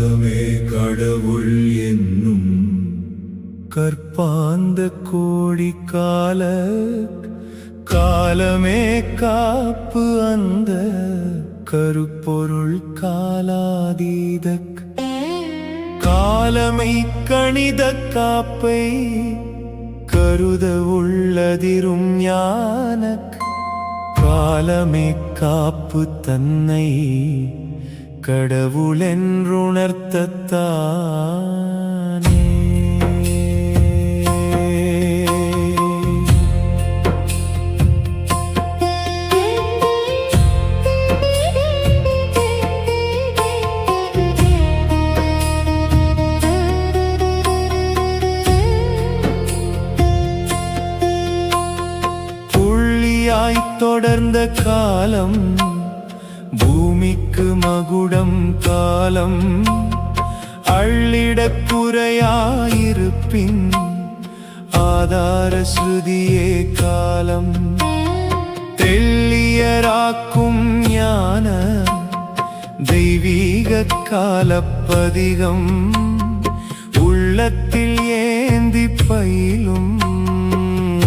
காலமே கடவுள் என்னும் கற்பாந்த கோடி காலமே காப்பு அந்த கருப்பொருள் காலாதீத காலமை கணித காப்பை கருத உள்ளதிரும் ஞானக் காலமே காப்பு தன்னை கடவுளென்றுணர்த்தத்தானே. புள்ளியாய் தொடர்ந்த காலம் பூமிக்கு மகுடம் காலம் அள்ளிடக் குறையாயிருப்பின் ஆதார ஸ்ருதியே காலம் தெள்ளியராக்கும் ஞான தெய்வீக காலப்பதிகம் உள்ளத்தில் ஏந்தி பயிலும்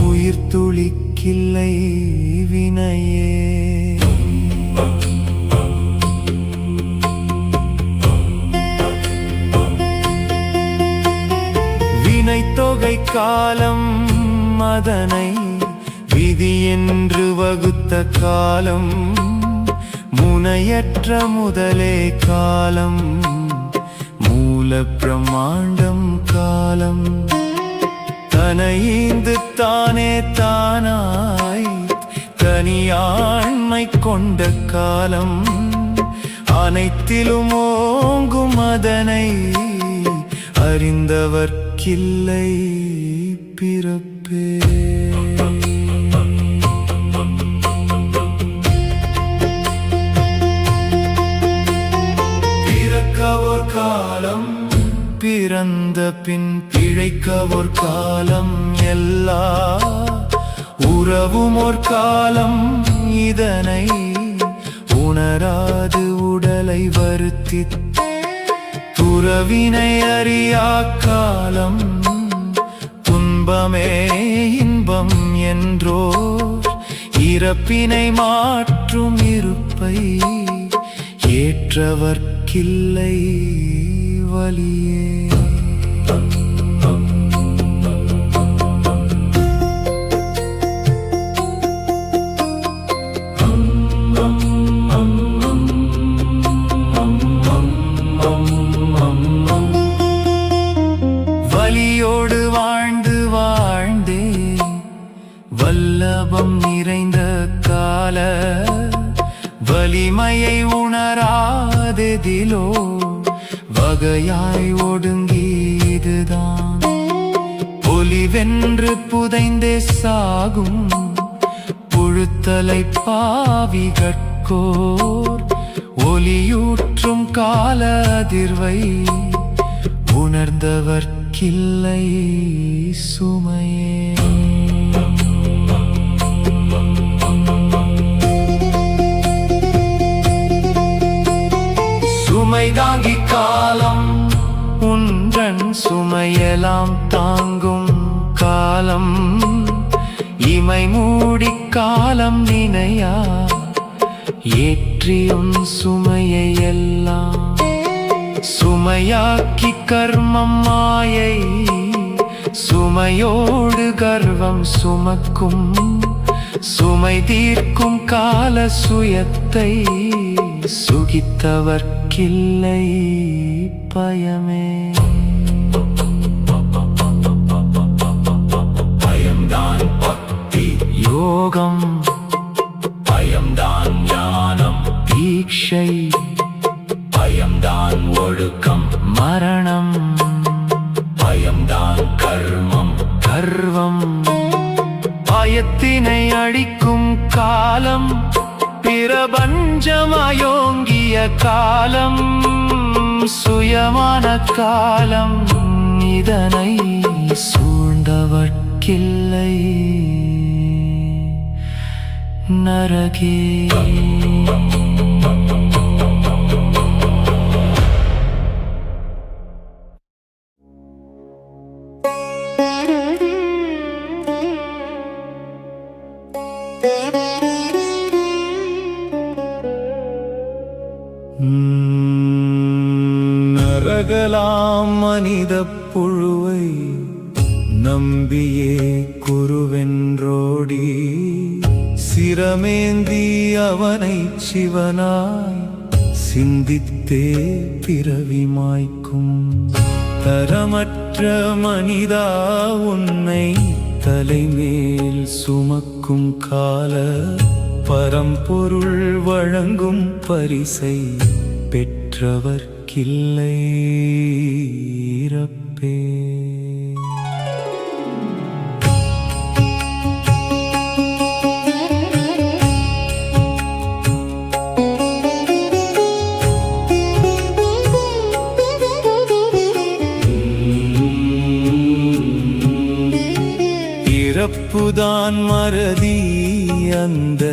உயிர் துளிக்கில்லை வினையே. தொகை காலம் அதனை விதி என்று வகுத்த காலம் முனையற்ற முதலே காலம் மூல பிரமாண்டம் காலம் தனையீந்து தானே தானாய் தனியாண்மை கொண்ட காலம் அனைத்திலும் ஓங்கும் அதனை அறிந்தவர்க்கில்லை பிறப்பே. பிறக்கவோர் காலம் பிறந்த பின் பிழைக்கவோர் காலம் எல்லா உறவும் ஒரு காலம் இதனை உணராது உடலை வருத்தித் துறவினை அறியா காலம் துன்பமே இன்பம் என்றோ இறப்பினை மாற்றும் இருப்பை ஏற்றவர்க்கில்லை வலியே. வலியோடு வாழ்ந்து வாழ்ந்தே வல்லபம் நிறைந்த கால வலிமையை உணராதெதிலோ வகையாய் ஒடுங்கியதுதான் ஒலிவென்று புதைந்தே சாகும் புழுத்தலை பாவிகட்கோர் ஒலியூற்றும் கால அதிர்வை உணர்ந்தவர்க்கில்லை சுமையே. சுமை தாங்கி காலம் உன்றன் சுமையெல்லாம் தாங்கும் காலம் இமை மூடி காலம் நினையா ஏற்றியும் சுமையை எல்லாம் சுமையாக்கி கர்மம் மாயை சுமையோடு கர்வம் சுமக்கும் சுமை தீர்க்கும் கால சுயத்தை சுகித்தவர்க்கில்லை பயமே. பயம்தான் பக்தி யோகம் பயம்தான் ஞானம் தீட்சை பயம்தான் ஒழுக்கம் மரணம் பயம்தான் கர்மம் கர்வம் பயத்தினை அழிக்கும் காலம் பிரபஞ்சமாயோங்கிய காலம் சுயமான காலம் இதனை சூழ்ந்தவர்க்கில்லை நரகே. கரகலாம் மனித புழுவை நம்பியே குருவென்றோடி சிரமேந்தி அவனை சிவனாய் சிந்தித்தே பிறவி மாய்க்கும். தரமற்ற மனிதா உன்னை தலைமேல் சுமக்கும் கால பரம்பொருள் வழங்கும் பரிசை பெற்றவர்க்கில்லை இறப்பே. இறப்புதான் மறதி அந்த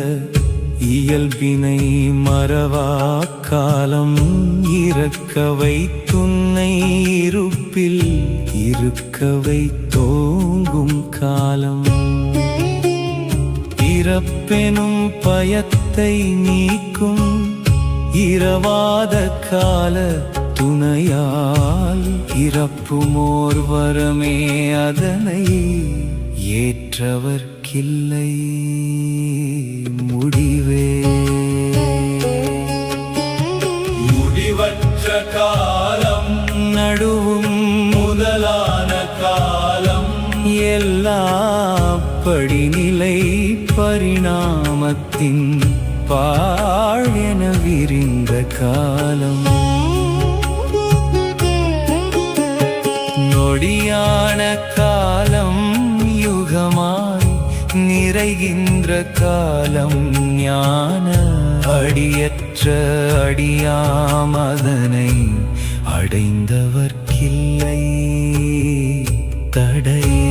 இயல்பினை மறவா காலம் இறக்க வைத்துன்னை இருப்பில் இருக்க வைத்தோங்கும் காலம். இறப்பெனும் பயத்தை நீக்கும் இரவாத கால துணையால் இறப்புமோர் வரமே அதனை ஏற்றவர்க்கில்லை முடிவே. முடிவற்ற காலம் நடுவும் முதலான காலம் எல்லா படிநிலை பரிணாமத்தின் பாழென விரிந்த காலம். நொடியான காலம் யுகமாய் நிறைகின்ற காலம் ஞான அடியற்ற அடியாமதனை அடைந்தவர்க்கில்லை தடையே.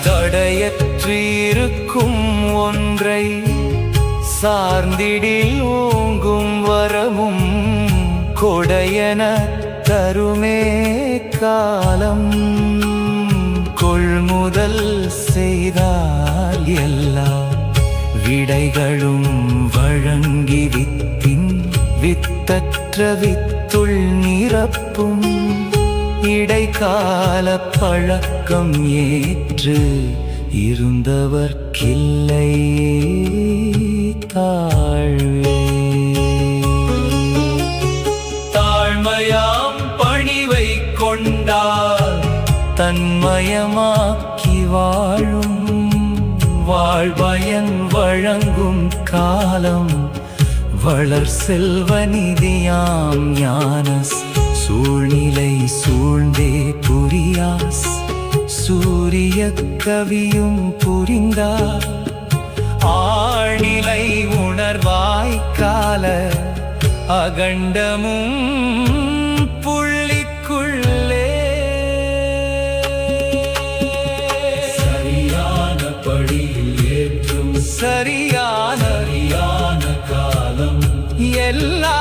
தடையற்றிருக்கும் ஒன்றை சார்ந்திடில் ஓங்கும் வரமும் கொடையன தருமே காலம். கொள்முதல் செய்தால் எல்லா விடைகளும் வழங்கி வித்தின் வித்தற்ற வித்துள் நிரப்பும் இடைக்கால பழக்கம் ஏற்று இருந்தவர்க்கில்லை தாழ்வே. தாழ்மையாம் பணிவை கொண்டால் தன்மயமாக்கி வாழும் வாழ்பயன் வழங்கும் காலம் வளர் செல்வ நிதியாம் ஞானஸ் சூழ்நிலை சூழ்ந்தே புரியாஸ் சூரிய கவியும் புரிந்தார் ஆழ்நிலை உணர்வாய்க்கால அகண்டமும் புள்ளிக்குள்ளே. சரியான படியில் ஏற்றும் சரியான காலம் எல்லா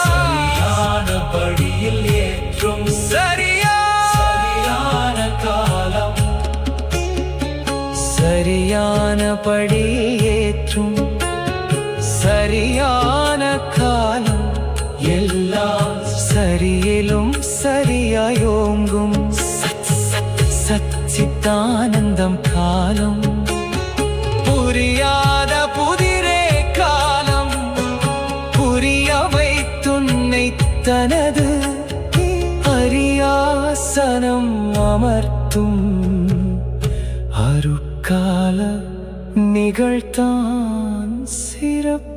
சரியான படியில் ஏற்றும் சரியான காலம். சரியான படி ஏற்றும் சரியான காலம் எல்லாம் சரியிலும் சரியாயோங்கும் சச்சித்தானந்தம் காலம். புரியாத புதிரே காலம் புரிய வைத்துன்னை தனது அரியாசனம் அமர்த்தும் அருட்கால நிகழ்த்தான் சிறப்பு.